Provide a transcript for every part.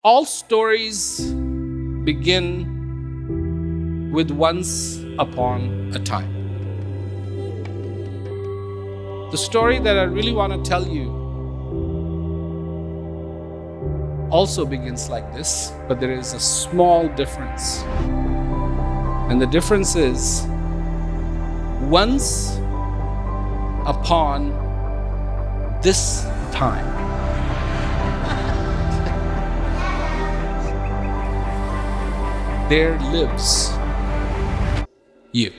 All stories begin with once upon a time. The story that I really want to tell you also begins like this, but there is a small difference. And the difference is once upon this time. There lives you.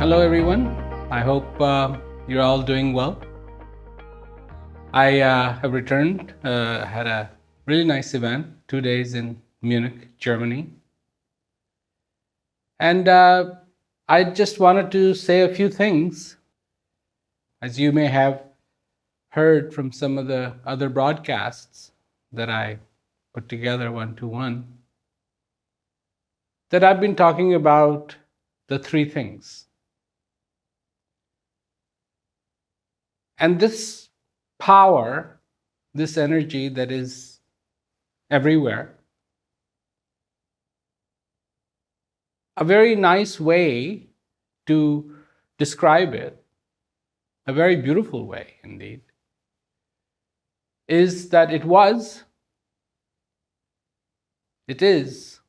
Hello, everyone. I hope you're all doing well. I have returned, had a really nice event, 2 days in Munich, Germany. And I just wanted to say a few things. As you may have heard from some of the other broadcasts that I put together one-to-one, that I've been talking about the three things. And this power, this energy that is everywhere, a very nice way to describe it, a very beautiful way indeed, is that it was, it is,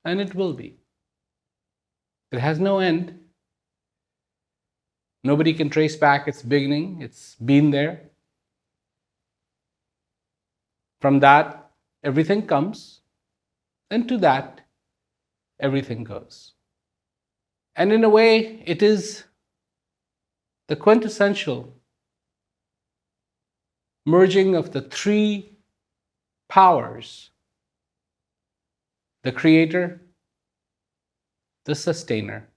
and it will be. It has no end. Nobody can trace back its beginning. It's been there. From that, everything comes, and to that, everything goes. And in a way, it is the quintessential merging of the three powers: the creator, the sustainer,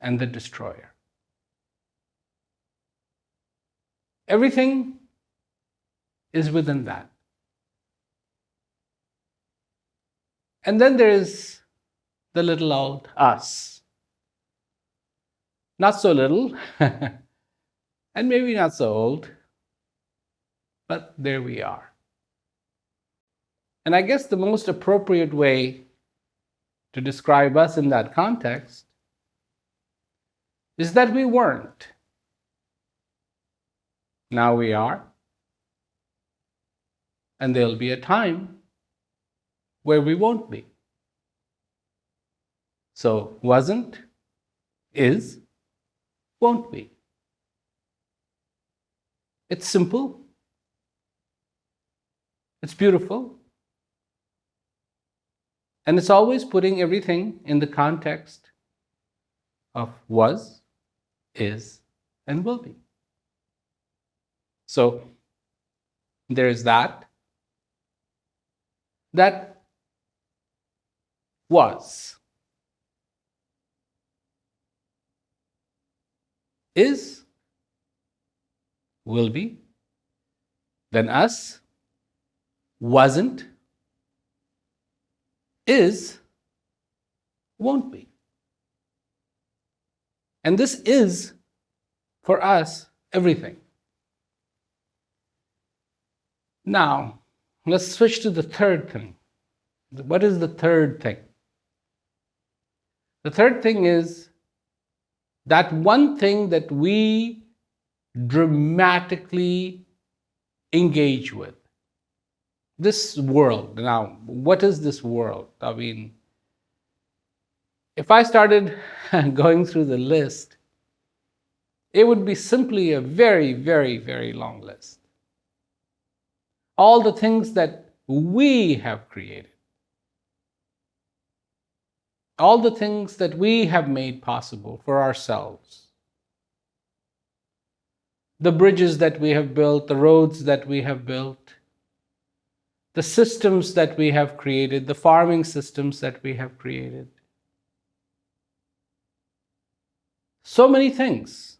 and the destroyer. Everything is within that. And then there is the little old us. Not so little, and maybe not so old, but there we are. And I guess the most appropriate way to describe us in that context is that we weren't. Now we are. And there'll be a time where we won't be. So, wasn't, is, won't be. It's simple. It's beautiful. And it's always putting everything in the context of was, is, and will be. So, there is that. That was. Is, will be, then us, wasn't, is, won't be. And this is, for us, everything. Now, let's switch to the third thing. What is the third thing? The third thing is that one thing that we dramatically engage with. This world. Now, what is this world? I mean, if I started going through the list, it would be simply a very, very, very long list. All the things that we have created. All the things that we have made possible for ourselves. The bridges that we have built, the roads that we have built, the systems that we have created, the farming systems that we have created. So many things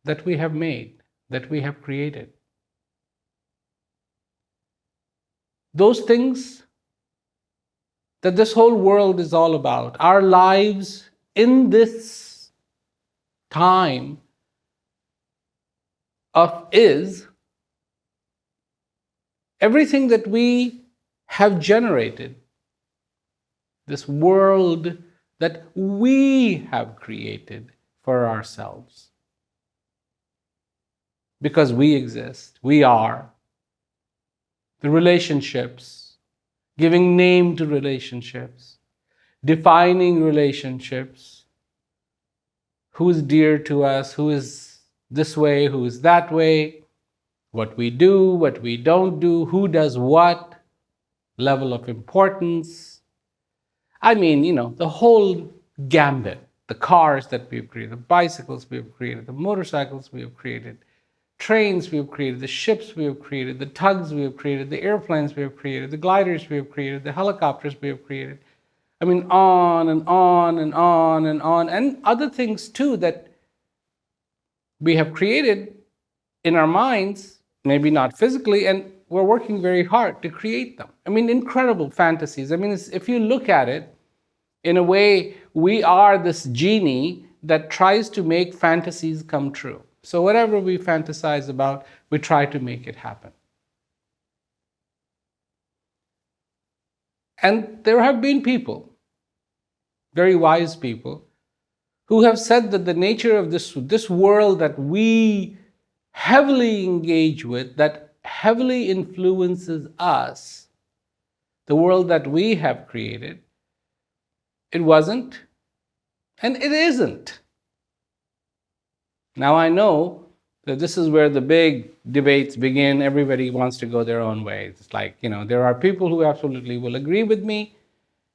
that we have made, that we have created. Those things that this whole world is all about. Our lives in this time of is, everything that we have generated, this world that we have created for ourselves. Because we exist, we are. The relationships, giving name to relationships, defining relationships, who is dear to us, who is this way, who is that way, what we do, what we don't do, who does what, level of importance. I mean, the whole gambit, the cars that we've created, the bicycles we've created, the motorcycles we have created, trains we have created, the ships we have created, the tugs we have created, the airplanes we have created, the gliders we have created, the helicopters we have created. I mean, on and on and on and on, and other things too that we have created in our minds, maybe not physically, and we're working very hard to create them. I mean, incredible fantasies. I mean, if you look at it, in a way, we are this genie that tries to make fantasies come true. So whatever we fantasize about, we try to make it happen. And there have been people, very wise people, who have said that the nature of this world that we heavily engage with, that heavily influences us, the world that we have created, it wasn't and it isn't. Now I know that this is where the big debates begin. Everybody wants to go their own way. It's like, there are people who absolutely will agree with me.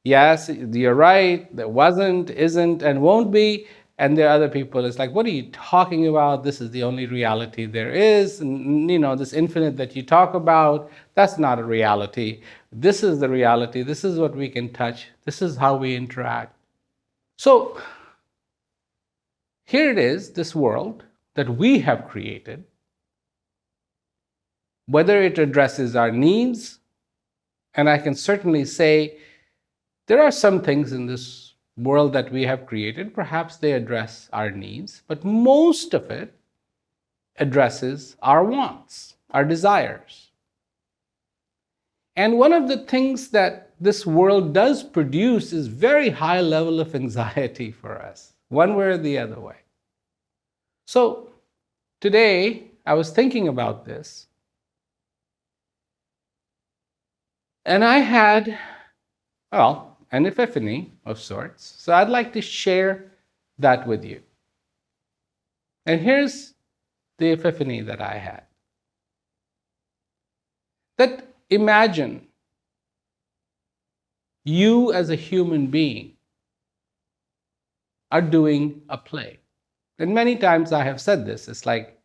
Yes, you're right, there wasn't, isn't, and won't be. And there are other people, it's like, what are you talking about? This is the only reality there is. And, this infinite that you talk about, that's not a reality. This is the reality. This is what we can touch. This is how we interact. So, here it is, this world that we have created, whether it addresses our needs, and I can certainly say there are some things in this world that we have created, perhaps they address our needs, but most of it addresses our wants, our desires. And one of the things that this world does produce is very high level of anxiety for us, one way or the other way. So today I was thinking about this, and I had, an epiphany of sorts. So I'd like to share that with you. And here's the epiphany that I had. That imagine you as a human being are doing a play. And many times I have said this. It's like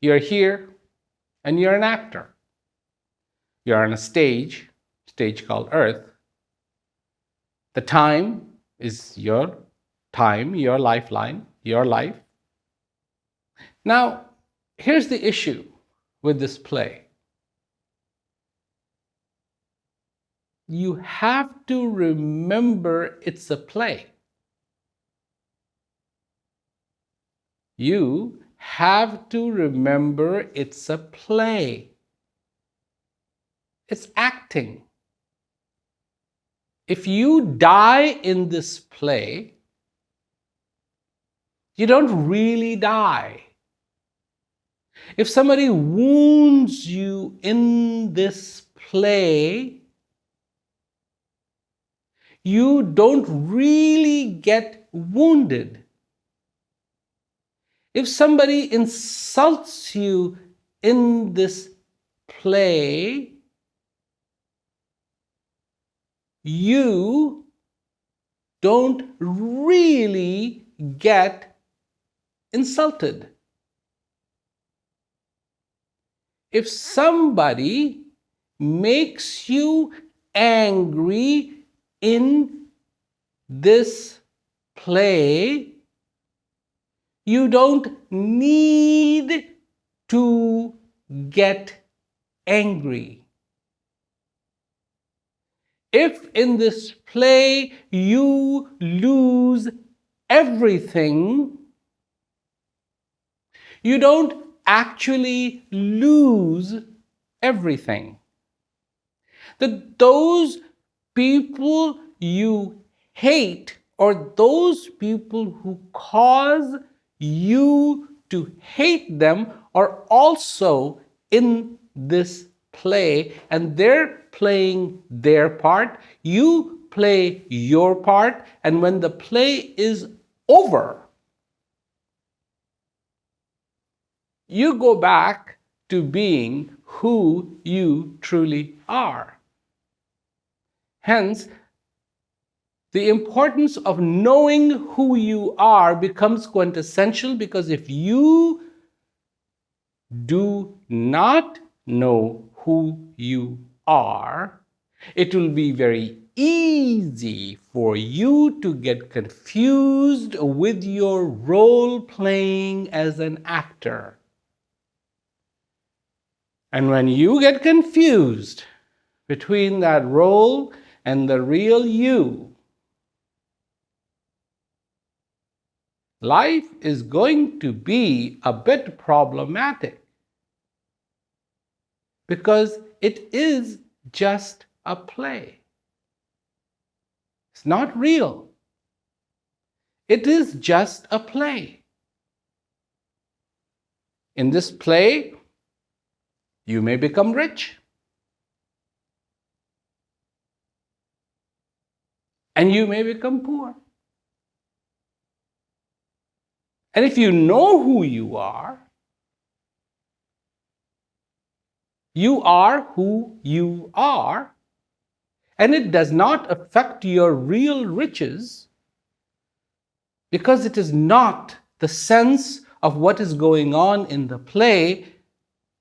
you're here and you're an actor. You're on a stage called Earth. The time is your time, your lifeline, your life. Now, here's the issue with this play. You have to remember it's a play. You have to remember it's a play. It's acting. If you die in this play, you don't really die. If somebody wounds you in this play, you don't really get wounded. If somebody insults you in this play, you don't really get insulted. If somebody makes you angry in this play, you don't need to get angry. If in this play you lose everything, you don't actually lose everything. That those people you hate, or those people who cause you to hate them, are also in this play, and they're playing their part. You play your part, and when the play is over, you go back to being who you truly are. Hence, the importance of knowing who you are becomes quintessential, because if you do not know who you are, it will be very easy for you to get confused with your role playing as an actor. And when you get confused between that role and the real you, life is going to be a bit problematic, because it is just a play. It's not real. It is just a play. In this play, you may become rich, and you may become poor. And if you know who you are who you are, and it does not affect your real riches, because it is not the sense of what is going on in the play,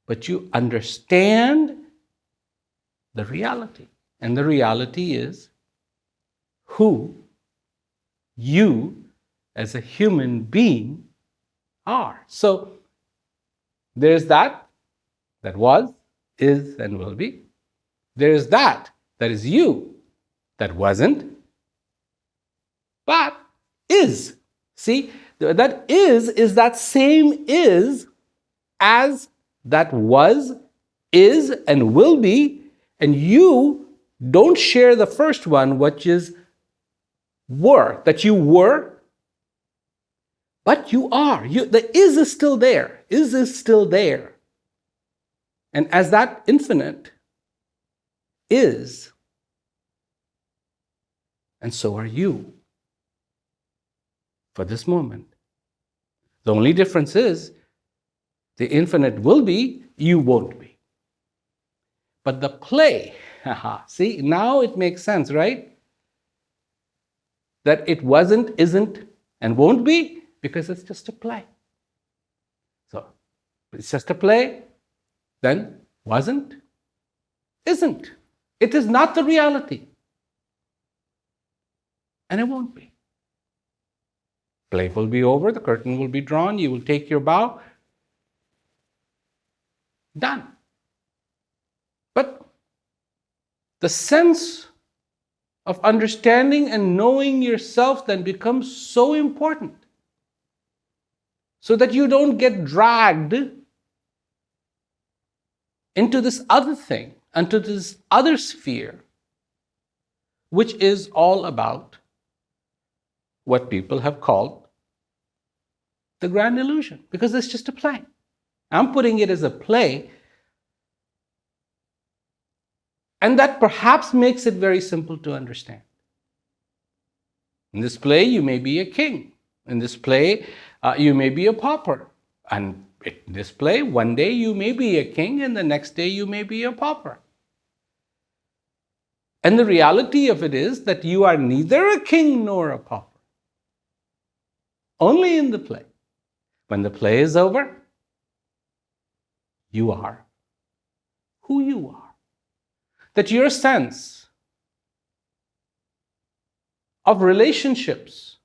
but you understand the reality. And the reality is who you as a human being are. So there's that was, is, and will be. There's that is you, that wasn't, but is. See, that is that same is as that was, is, and will be, and you don't share the first one, which is were, that you were, but you are. The is still there. Is still there. And as that infinite is, and so are you for this moment. The only difference is the infinite will be, you won't be. But the play, see, now it makes sense, right? That it wasn't, isn't, and won't be, because it's just a play. So, it's just a play, then wasn't, isn't. It is not the reality. And it won't be. Play will be over, the curtain will be drawn, you will take your bow. Done. But the sense of understanding and knowing yourself then becomes so important, so that you don't get dragged into this other thing, into this other sphere, which is all about what people have called the grand illusion, because it's just a play. I'm putting it as a play, and that perhaps makes it very simple to understand. In this play, you may be a king. In this play, you may be a pauper. And in this play, one day you may be a king, and the next day you may be a pauper. And the reality of it is that you are neither a king nor a pauper. Only in the play. When the play is over, you are who you are. That your sense of relationships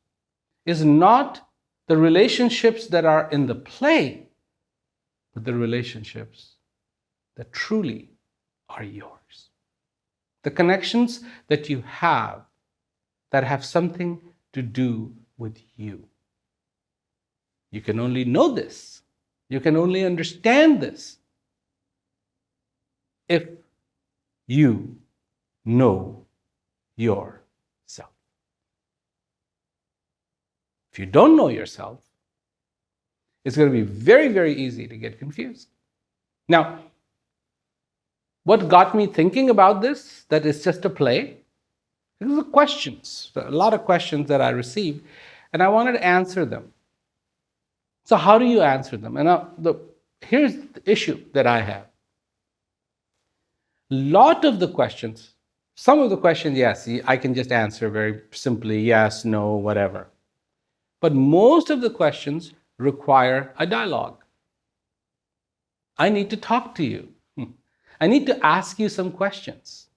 is not the relationships that are in the play, but the relationships that truly are yours. The connections that you have that have something to do with you. You can only know this. You can only understand this if you know yourself. If you don't know yourself, it's going to be very, very easy to get confused. Now, what got me thinking about this, that it's just a play, it was the questions, a lot of questions that I received, and I wanted to answer them. So how do you answer them? And here's the issue that I have. Lot of the questions, some of the questions, yes, I can just answer very simply, yes, no, whatever. But most of the questions require a dialogue. I need to talk to you. I need to ask you some questions.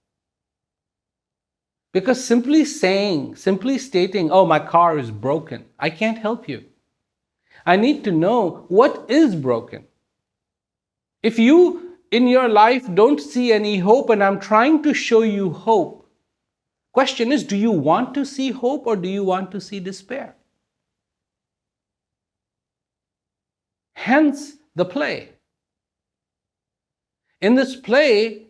Because simply stating, oh, my car is broken, I can't help you. I need to know what is broken. If you in your life don't see any hope and I'm trying to show you hope, question is, do you want to see hope or do you want to see despair? Hence the play. In this play,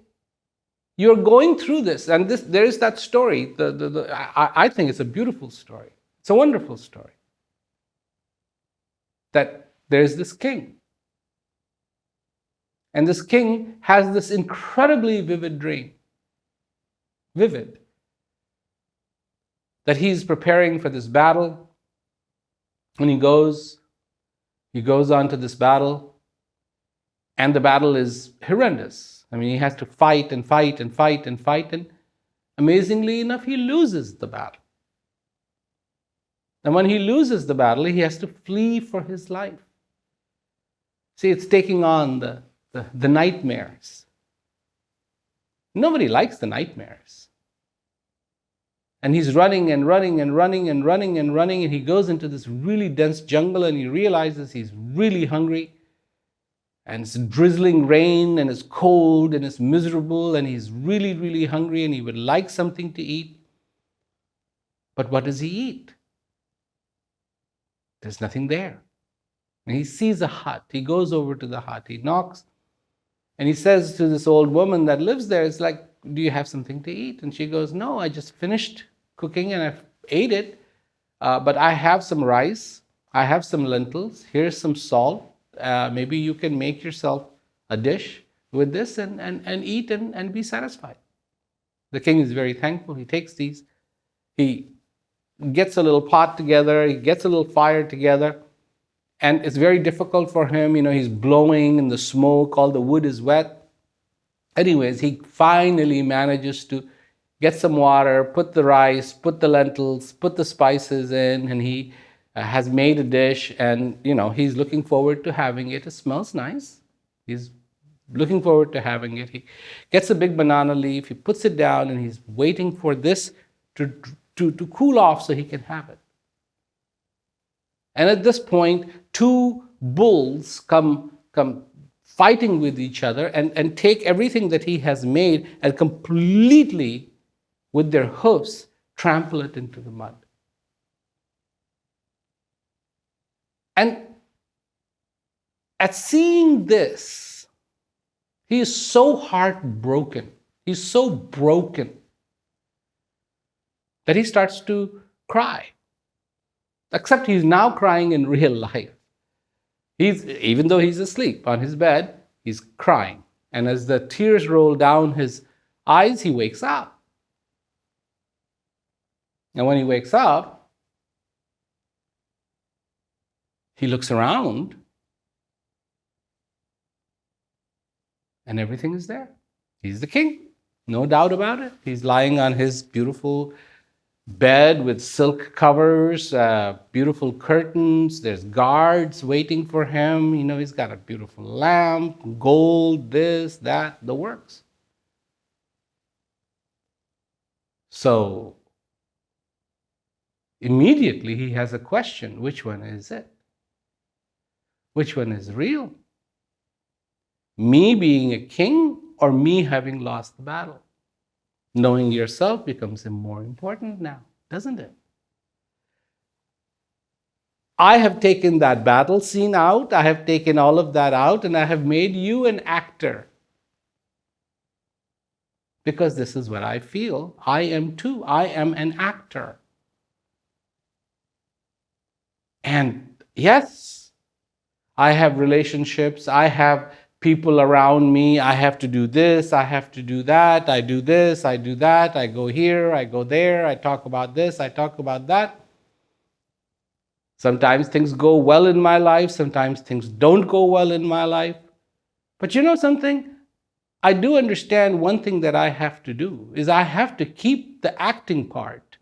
you're going through this, and there is that story. I think it's a beautiful story. It's a wonderful story. That there's this king. And this king has this incredibly vivid dream. Vivid. That he's preparing for this battle. And he goes on to this battle. And the battle is horrendous. I mean, he has to fight and fight and fight and fight. And amazingly enough, he loses the battle. And when he loses the battle, he has to flee for his life. See, it's taking on the nightmares. Nobody likes the nightmares. And he's running and running and running and running and running, and he goes into this really dense jungle and he realizes he's really hungry. And it's drizzling rain and it's cold and it's miserable and he's really, really hungry and he would like something to eat. But what does he eat? There's nothing there. And he sees a hut. He goes over to the hut. He knocks and he says to this old woman that lives there, it's like, do you have something to eat? And she goes, no, I just finished cooking and I've ate it. But I have some rice. I have some lentils. Here's some salt. Maybe you can make yourself a dish with this and eat and be satisfied. The king is very thankful. He takes these. He gets a little pot together. He gets a little fire together. And it's very difficult for him. He's blowing in the smoke. All the wood is wet. Anyways, he finally manages to get some water, put the rice, put the lentils, put the spices in, and he has made a dish, and he's looking forward to having it. It smells nice. He's looking forward to having it. He gets a big banana leaf, he puts it down, and he's waiting for this to cool off so he can have it. And at this point, two bulls come fighting with each other and take everything that he has made and completely, with their hoofs, trample it into the mud. And at seeing this, he is so heartbroken. He's so broken that he starts to cry. Except he's now crying in real life. Even though he's asleep on his bed, he's crying. And as the tears roll down his eyes, he wakes up. And when he wakes up, he looks around and everything is there. He's the king, no doubt about it. He's lying on his beautiful bed with silk covers, beautiful curtains. There's guards waiting for him. He's got a beautiful lamp, gold, this, that, the works. So immediately he has a question. Which one is it? Which one is real? Me being a king or me having lost the battle? Knowing yourself becomes more important now, doesn't it? I have taken that battle scene out, I have taken all of that out, and I have made you an actor. Because this is what I feel. I am too. I am an actor. And yes, I have relationships. I have people around me. I have to do this. I have to do that. I do this. I do that. I go here. I go there. I talk about this. I talk about that. Sometimes things go well in my life. Sometimes things don't go well in my life. But you know something? I do understand one thing that I have to do is I have to keep the acting part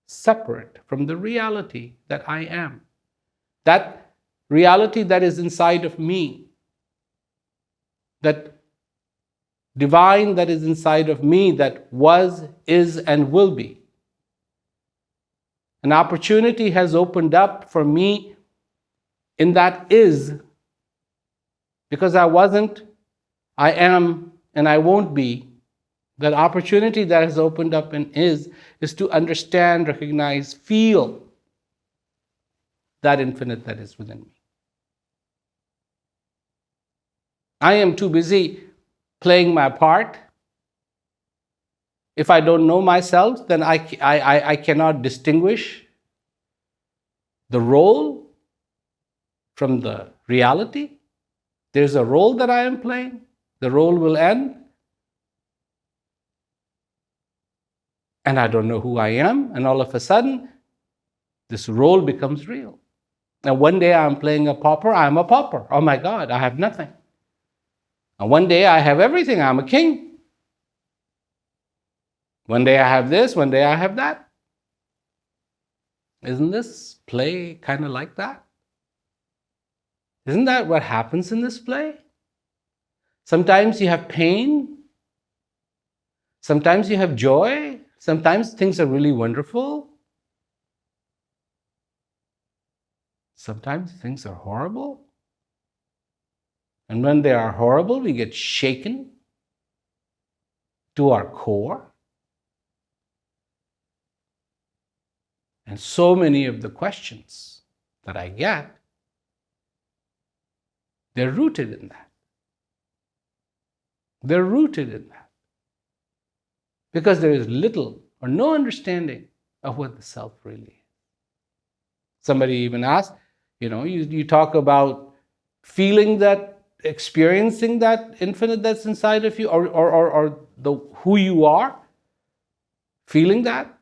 separate from the reality that I am. That reality that is inside of me, that divine that is inside of me, that was, is, and will be. An opportunity has opened up for me in that is, because I wasn't, I am, and I won't be. That opportunity that has opened up in is to understand, recognize, feel that infinite that is within me. I am too busy playing my part. If I don't know myself, then I cannot distinguish the role from the reality. There's a role that I am playing. The role will end. And I don't know who I am. And all of a sudden, this role becomes real. And one day I'm playing a pauper. I'm a pauper. Oh my God, I have nothing. And one day I have everything. I'm a king. One day I have this. One day I have that. Isn't this play kind of like that? Isn't that what happens in this play? Sometimes you have pain. Sometimes you have joy. Sometimes things are really wonderful. Sometimes things are horrible. And when they are horrible, we get shaken to our core. And so many of the questions that I get, they're rooted in that. They're rooted in that. Because there is little or no understanding of what the self really is. Somebody even asked, you talk about feeling that, experiencing that infinite that's inside of you, or the who you are, feeling that,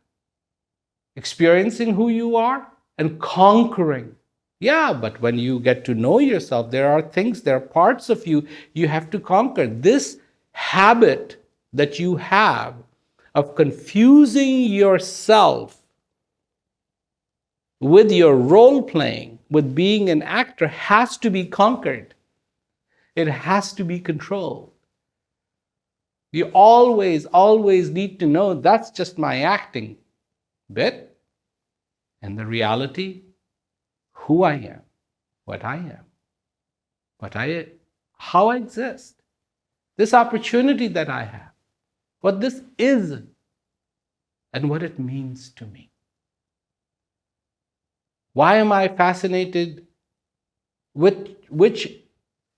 experiencing who you are, and conquering. Yeah, but when you get to know yourself, there are things, there are parts of you you have to conquer. This habit that you have of confusing yourself with your role playing, with being an actor, has to be conquered. It has to be controlled. You always need to know that's just my acting bit, and the reality, who I am, what I am, how I exist, this opportunity that I have, what this is, and what it means to me. Why am I fascinated with, which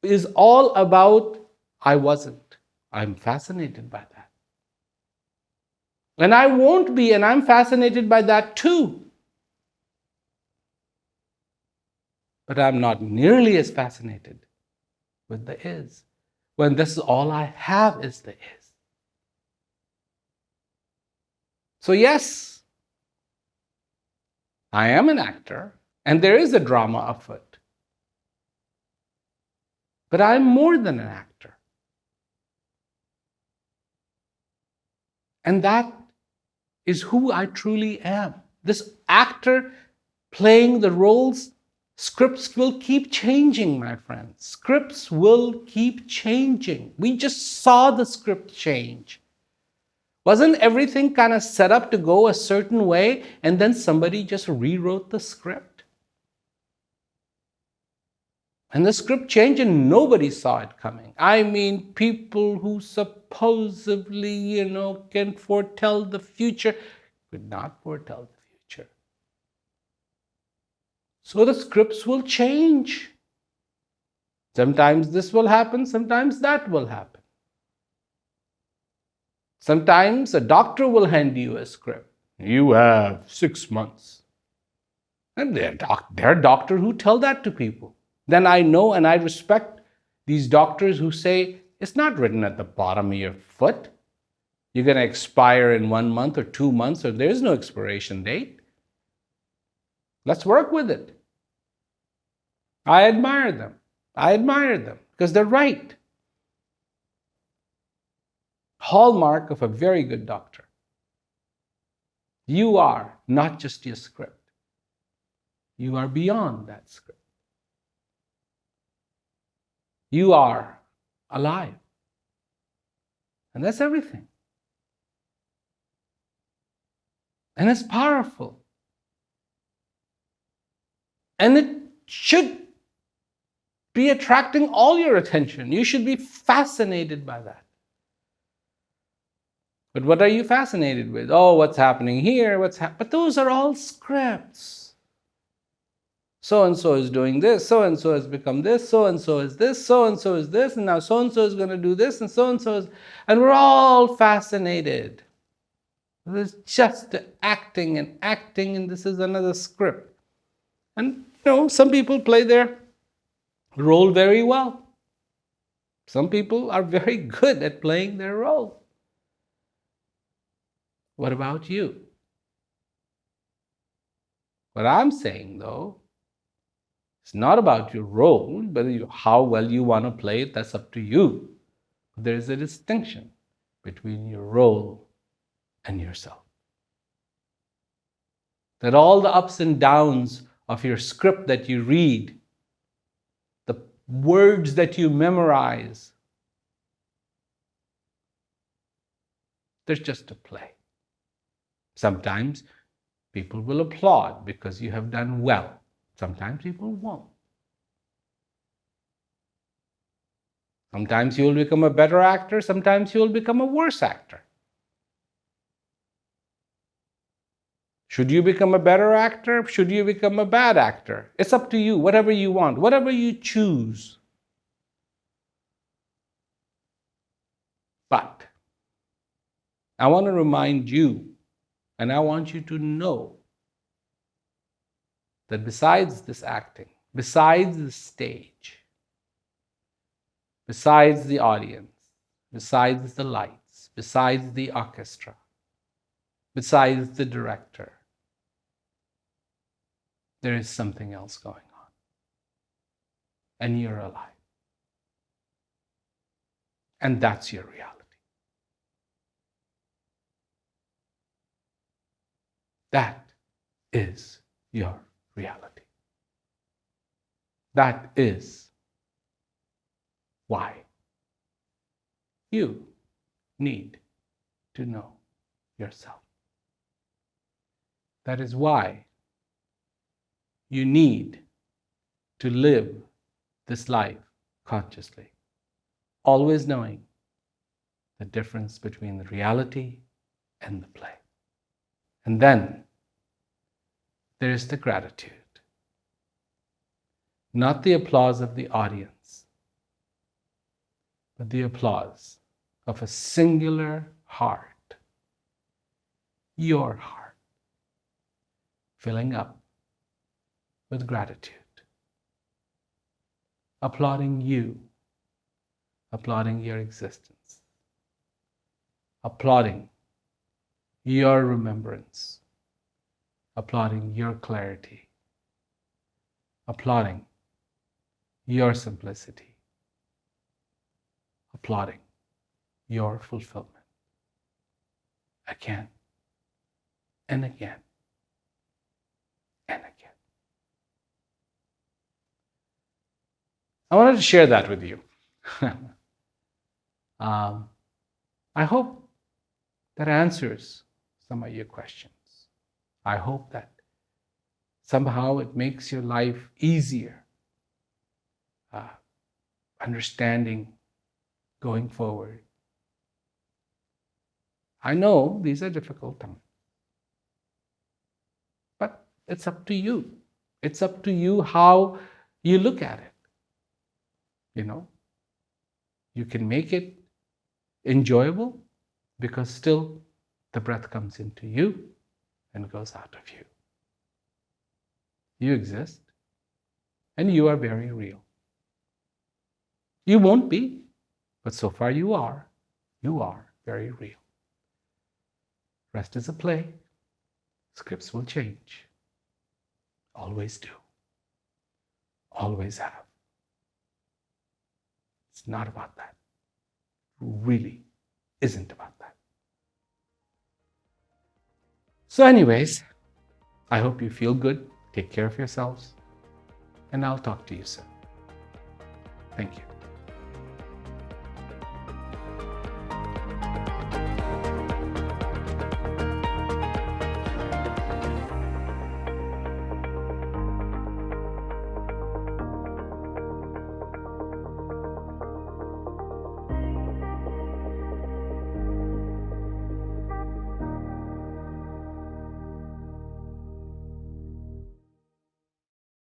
is all about I wasn't. I'm fascinated by that. And I won't be, and I'm fascinated by that too. But I'm not nearly as fascinated with the is, when this is all I have is the is. So yes, I am an actor, and there is a drama afoot. But I'm more than an actor. And that is who I truly am. This actor playing the roles, scripts will keep changing, my friends. Scripts will keep changing. We just saw the script change. Wasn't everything kind of set up to go a certain way, and then somebody just rewrote the script? And the script changed and nobody saw it coming. I mean, people who supposedly, can foretell the future could not foretell the future. So the scripts will change. Sometimes this will happen, sometimes that will happen. Sometimes a doctor will hand you a script. You have 6 months. And there are doctors who tell that to people. Then I know and I respect these doctors who say, it's not written at the bottom of your foot. You're going to expire in 1 month or 2 months, or there is no expiration date. Let's work with it. I admire them because they're right. Hallmark of a very good doctor. You are not just your script. You are beyond that script. You are alive. And that's everything. And it's powerful. And it should be attracting all your attention. You should be fascinated by that. But what are you fascinated with? Oh, what's happening here? But those are all scripts. So-and-so is doing this, so-and-so has become this, so-and-so is this, so-and-so is this, and now so-and-so is going to do this, and so-and-so is... And we're all fascinated. There's just acting, and this is another script. And, some people play their role very well. Some people are very good at playing their role. What about you? What I'm saying, though, it's not about your role, but how well you want to play it, that's up to you. There is a distinction between your role and yourself. That all the ups and downs of your script that you read, the words that you memorize, they're just a play. Sometimes people will applaud because you have done well. Sometimes people won't. Sometimes you will become a better actor, sometimes you will become a worse actor. Should you become a better actor? Should you become a bad actor? It's up to you, whatever you want, whatever you choose. But I want to remind you, and I want you to know, that besides this acting, besides the stage, besides the audience, besides the lights, besides the orchestra, besides the director, there is something else going on. And you're alive. And that's your reality. That is your reality. That is why you need to know yourself. That is why you need to live this life consciously, always knowing the difference between the reality and the play. And then there is the gratitude. Not the applause of the audience, but the applause of a singular heart, your heart, filling up with gratitude, applauding you, applauding your existence, applauding your remembrance, applauding your clarity, applauding your simplicity, applauding your fulfillment again and again and again. I wanted to share that with you. I hope that answers some of your questions. I hope that somehow it makes your life easier. uh, understanding going forward. I know these are difficult times, but it's up to you. It's up to you how you look at it. You know, you can make it enjoyable because still the breath comes into you and goes out of you. You exist and you are very real. You won't be, but so far you are. You are very real. Rest is a play. Scripts will change. Always do. Always have. It's not about that. Really isn't about that. So anyways, I hope you feel good. Take care of yourselves. And I'll talk to you soon. Thank you.